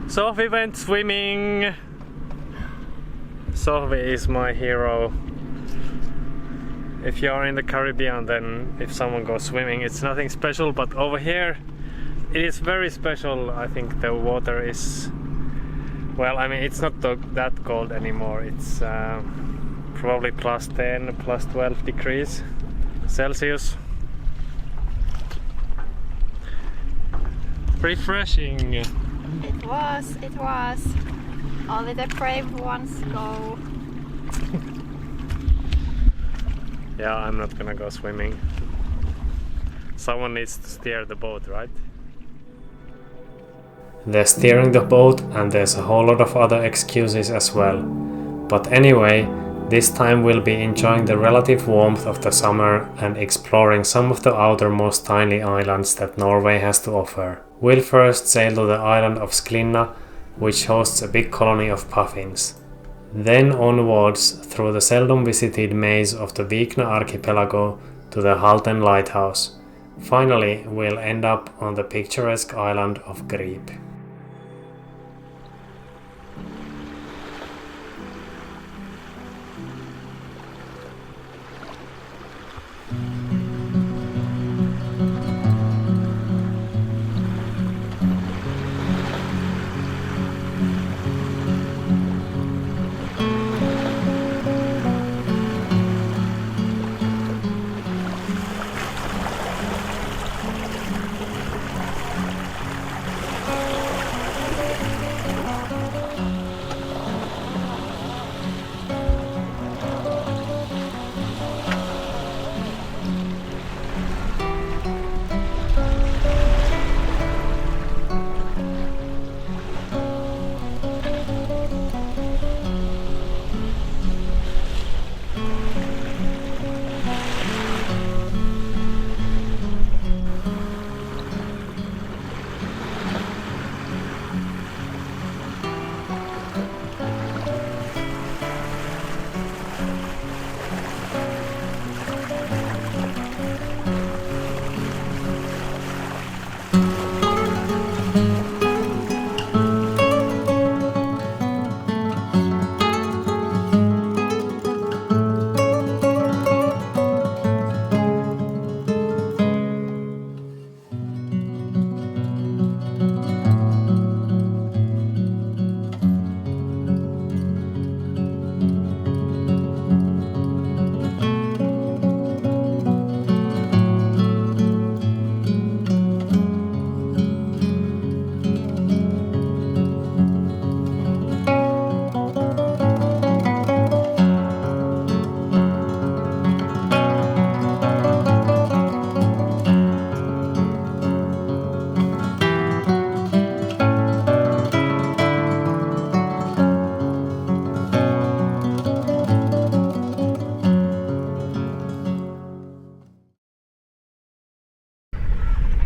Sophie went swimming. Sophie is my hero. If you are in the Caribbean, then if someone goes swimming, it's nothing special, but over here it is very special. I think the water is, well, I mean, it's not that cold anymore. It's probably plus 10, plus 12 degrees Celsius. Refreshing. It was. Only the brave ones go. Yeah, I'm not gonna go swimming. Someone needs to steer the boat, right? They're steering the boat, and there's a whole lot of other excuses as well. But anyway, this time we'll be enjoying the relative warmth of the summer and exploring some of the outermost tiny islands that Norway has to offer. We'll first sail to the island of Sklina, which hosts a big colony of puffins. Then onwards through the seldom visited maze of the Vikna archipelago to the Haltom lighthouse. Finally, we'll end up on the picturesque island of Grieb.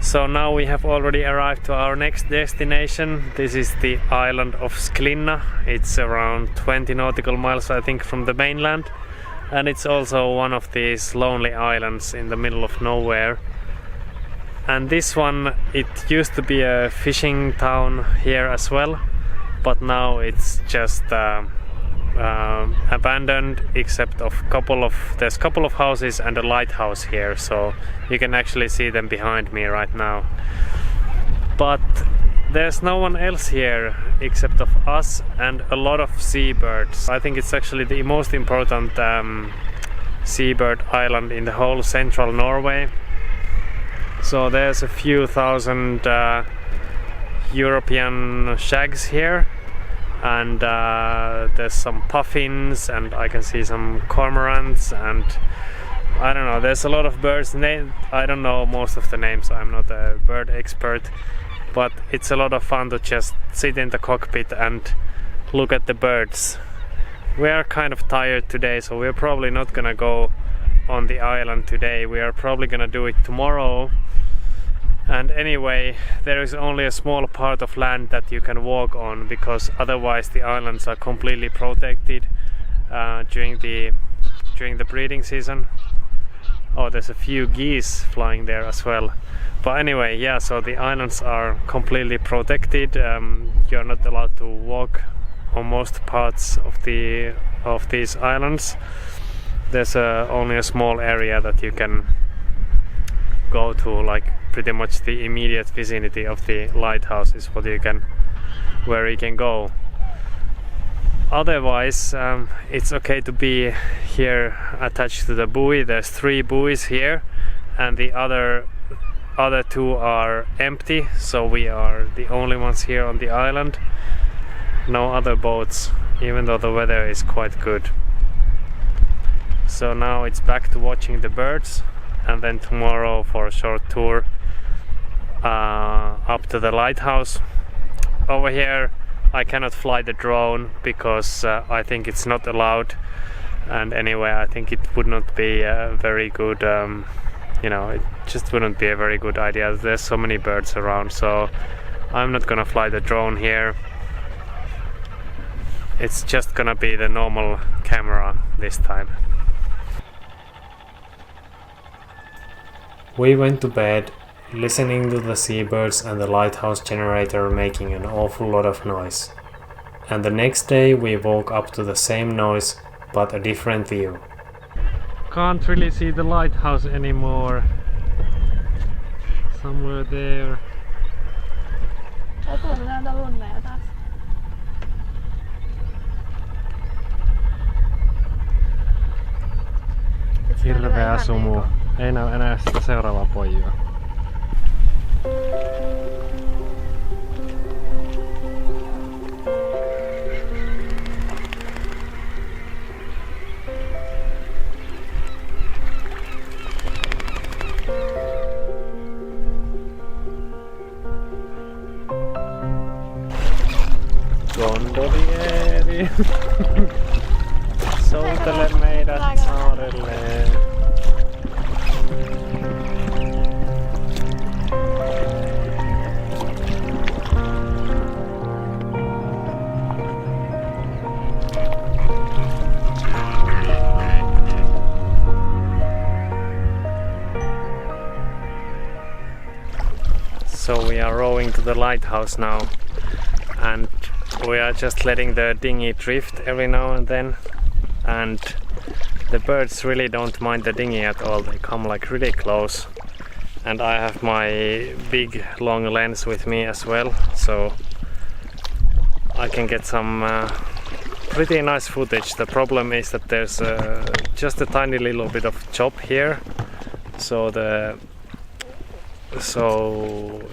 So now we have already arrived to our next destination. This is the island of Sklina. It's around 20 nautical miles, I think, from the mainland. And it's also one of these lonely islands in the middle of nowhere. And this one, it used to be a fishing town here as well, but now it's just abandoned, except there's a couple of houses and a lighthouse here, so you can actually see them behind me right now. But there's no one else here except of us and a lot of seabirds. I think it's actually the most important seabird island in the whole central Norway. So there's a few thousand European shags here, and there's some puffins, and I can see some cormorants, and I don't know, there's a lot of birds. I don't know most of the names, I'm not a bird expert, but it's a lot of fun to just sit in the cockpit and look at the birds. We are kind of tired today, so we're probably not gonna go on the island today. We are probably gonna do it tomorrow. And anyway, there is only a small part of land that you can walk on, because otherwise the islands are completely protected during the breeding season Oh, there's a few geese flying there as well. But anyway, yeah, so the islands are completely protected. You're not allowed to walk on most parts of these islands. There's only a small area that you can go to, like pretty much the immediate vicinity of the lighthouse is where you can go. Otherwise, it's okay to be here attached to the buoy. There's 3 buoys here, and the other 2 are empty, so we are the only ones here on the island. No other boats, even though the weather is quite good. So now it's back to watching the birds, and then tomorrow for a short tour up to the lighthouse. Over here I cannot fly the drone because I think it's not allowed, and anyway I think it would not be a very good it just wouldn't be a very good idea. There's so many birds around, so I'm not gonna fly the drone here. It's just gonna be the normal camera this time. We went to bed listening to the seabirds and the lighthouse generator making an awful lot of noise. And the next day we woke up to the same noise but a different view. Can't really see the lighthouse anymore. Somewhere there. Hirveä sumu. Ei näy enää sitä seuraavaa pojaa. Gondolieri! Soutele meidät saarelle! So we are rowing to the lighthouse now, and we are just letting the dinghy drift every now and then, and the birds really don't mind the dinghy at all. They come like really close, and I have my big long lens with me as well, so I can get some pretty nice footage. The problem is that there's just a tiny little bit of chop here, so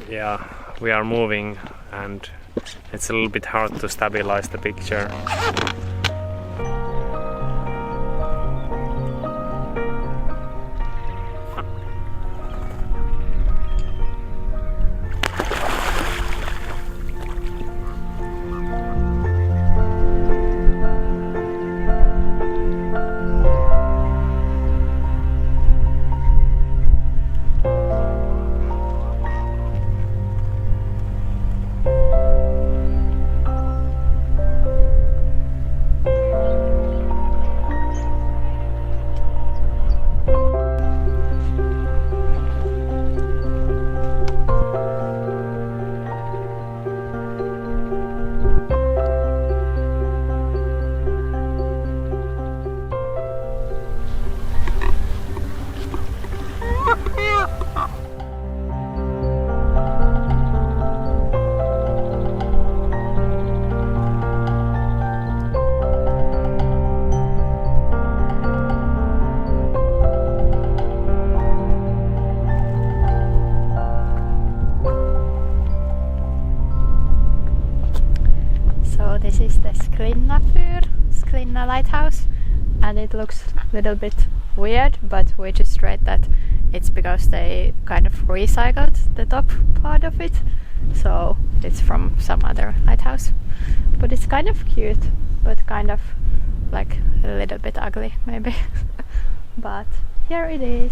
yeah, we are moving and it's a little bit hard to stabilize the picture. This is the Sklina lighthouse, and it looks a little bit weird, but we just read that it's because they kind of recycled the top part of it, so it's from some other lighthouse. But it's kind of cute, but kind of like a little bit ugly maybe. But here it is.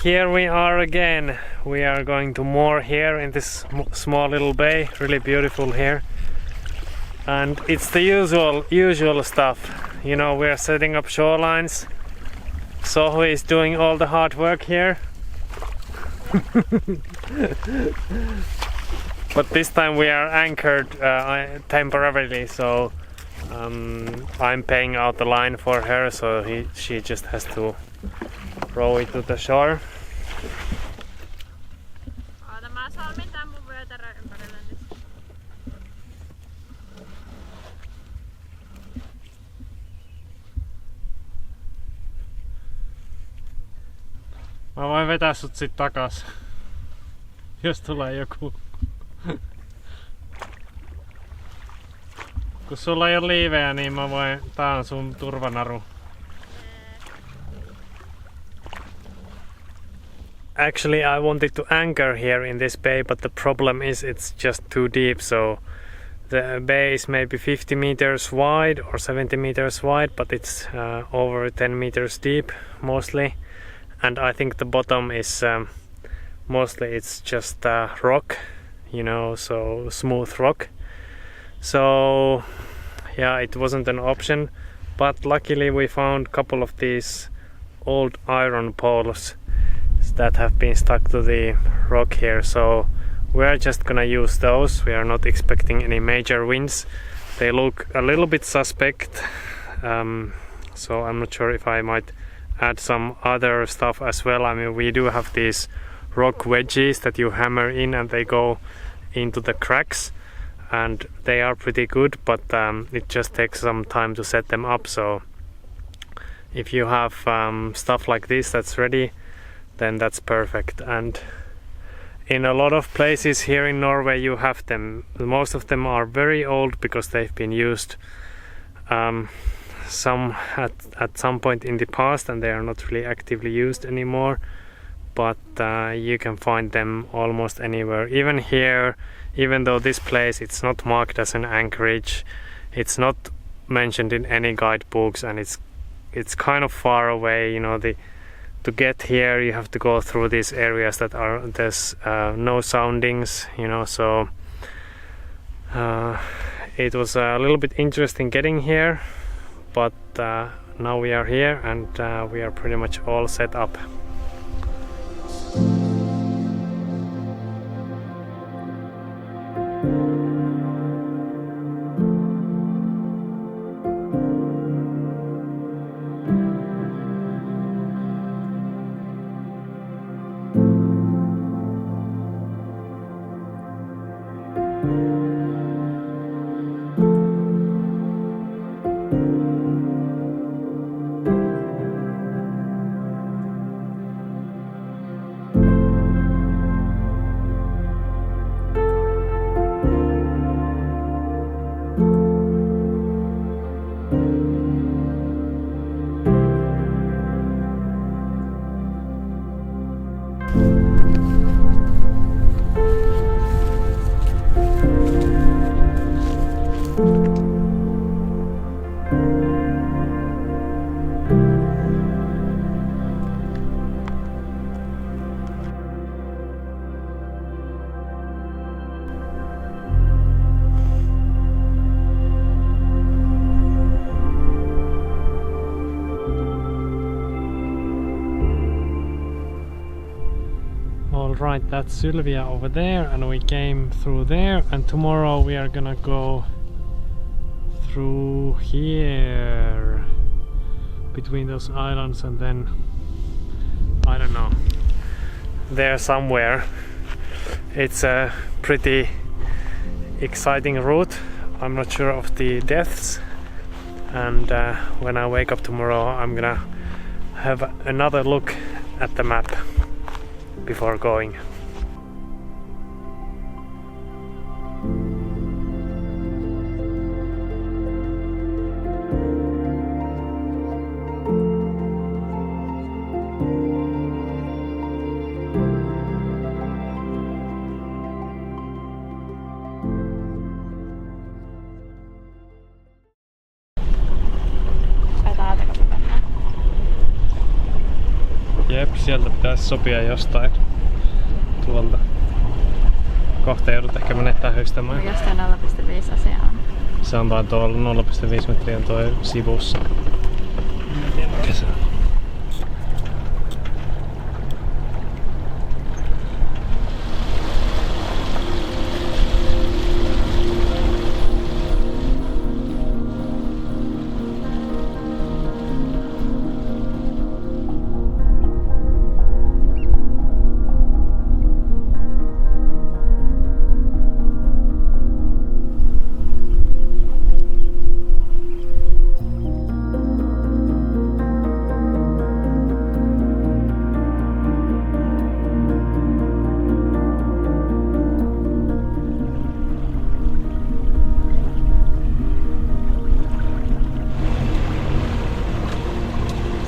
here we are again. We are going to moor here in this small little bay. Really beautiful here. And it's the usual stuff. You know, we are setting up shorelines. Soho is doing all the hard work here. But this time we are anchored temporarily, so I'm paying out the line for her, so she just has to row it to the shore. Mä voin vetää sut sit takas, jos tulee joku. Kun sulla ei oo liiveä, niin tää on sun turvanaru. Actually, I wanted to anchor here in this bay, but the problem is it's just too deep, so the bay is maybe 50 meters wide or 70 meters wide, but it's over 10 meters deep mostly. And I think the bottom is mostly it's just rock, you know, so smooth rock. So yeah, it wasn't an option, but luckily we found a couple of these old iron poles that have been stuck to the rock here, so we're just gonna use those. We are not expecting any major winds. They look a little bit suspect, so I'm not sure if I might add some other stuff as well. I mean, we do have these rock wedges that you hammer in and they go into the cracks, and they are pretty good, but it just takes some time to set them up. So if you have stuff like this that's ready, then that's perfect. And in a lot of places here in Norway you have them. Most of them are very old because they've been used some at some point in the past, and they are not really actively used anymore, but you can find them almost anywhere. Even here, even though this place it's not marked as an anchorage, it's not mentioned in any guidebooks, and it's kind of far away, you know. To get here you have to go through these areas that there's no soundings, you know, so it was a little bit interesting getting here, but now we are here and we are pretty much all set up. Right, that's Sylvia over there, and we came through there, and tomorrow we are gonna go through here between those islands, and then I don't know, there somewhere. It's a pretty exciting route. I'm not sure of the depths, and when I wake up tomorrow I'm gonna have another look at the map before going. Jep, sieltä pitäisi sopia jostain tuolta. Kohta joudut ehkä menettää hystämään. Mikäs tää 0,5 asia on? Se on vaan tuolla 0,5 metriä toi sivussa. Mikä se on?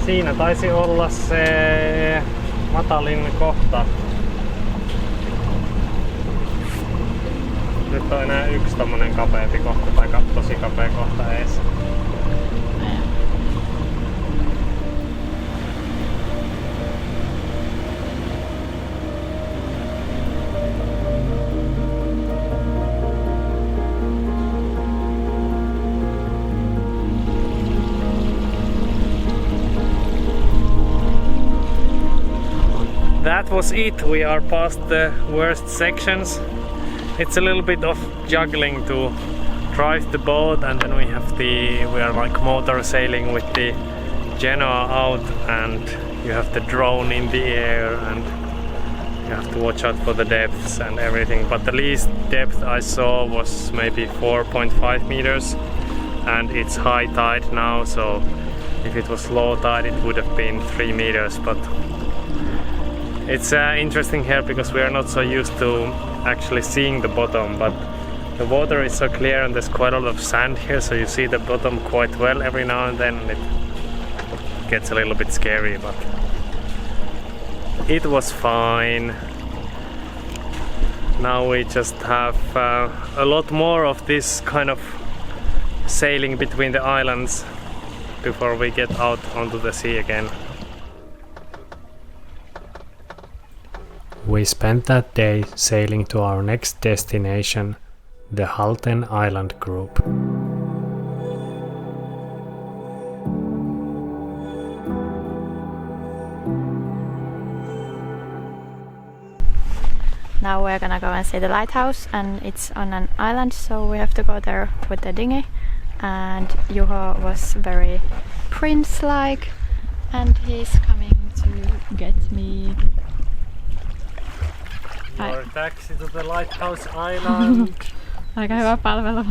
Siinä taisi olla se matalin kohta. Nyt on enää yksi tommonen kapeampi kohta tai tosi kapea kohta ees. That was it. We are past the worst sections. It's a little bit of juggling to drive the boat, and then we are like motor sailing with the genoa out, and you have the drone in the air, and you have to watch out for the depths and everything. But the least depth I saw was maybe 4.5 meters, and it's high tide now, so if it was low tide it would have been 3 meters. But it's interesting here because we are not so used to actually seeing the bottom, but the water is so clear and there's quite a lot of sand here, so you see the bottom quite well every now and then. It gets a little bit scary, but it was fine. Now we just have a lot more of this kind of sailing between the islands before we get out onto the sea again. We spent that day sailing to our next destination, the Haltom island group. Now we're gonna go and see the lighthouse, and it's on an island, so we have to go there with the dinghy. And Juho was very prince-like, and he's coming to get me. Your taxi to the lighthouse island. Aika hyvä palvelu.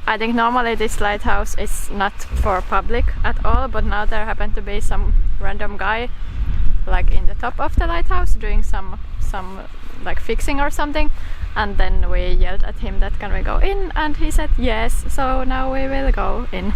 I think normally this lighthouse is not for public at all, but now there happened to be some random guy like in the top of the lighthouse doing some like fixing or something, and then we yelled at him that can we go in, and he said yes, so now we will go in.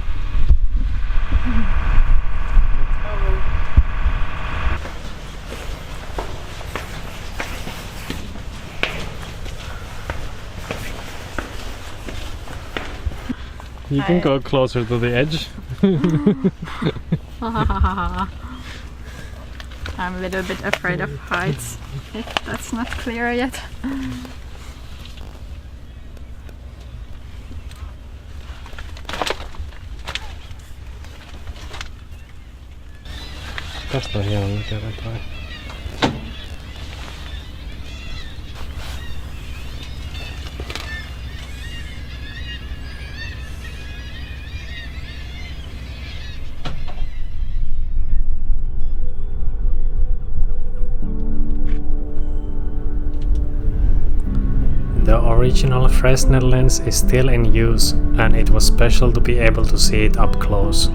You can go closer to the edge. I'm a little bit afraid of heights, if that's not clear yet. Tästä on hieno näkee jotain. The original Fresnel lens is still in use, and it was special to be able to see it up close.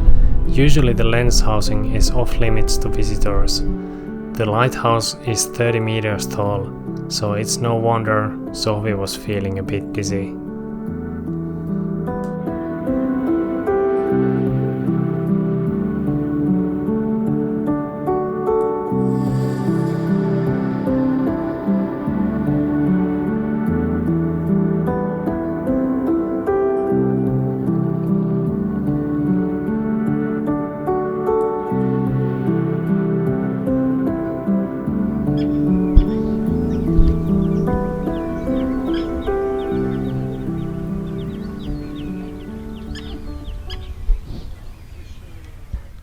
Usually the lens housing is off limits to visitors. The lighthouse is 30 meters tall, so it's no wonder Sophie was feeling a bit dizzy.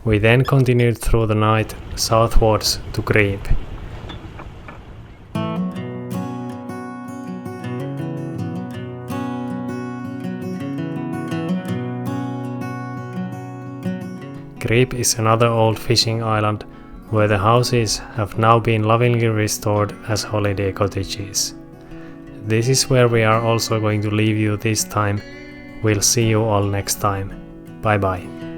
We then continued through the night southwards to Grieb. Grieb is another old fishing island where the houses have now been lovingly restored as holiday cottages. This is where we are also going to leave you this time. We'll see you all next time. Bye bye.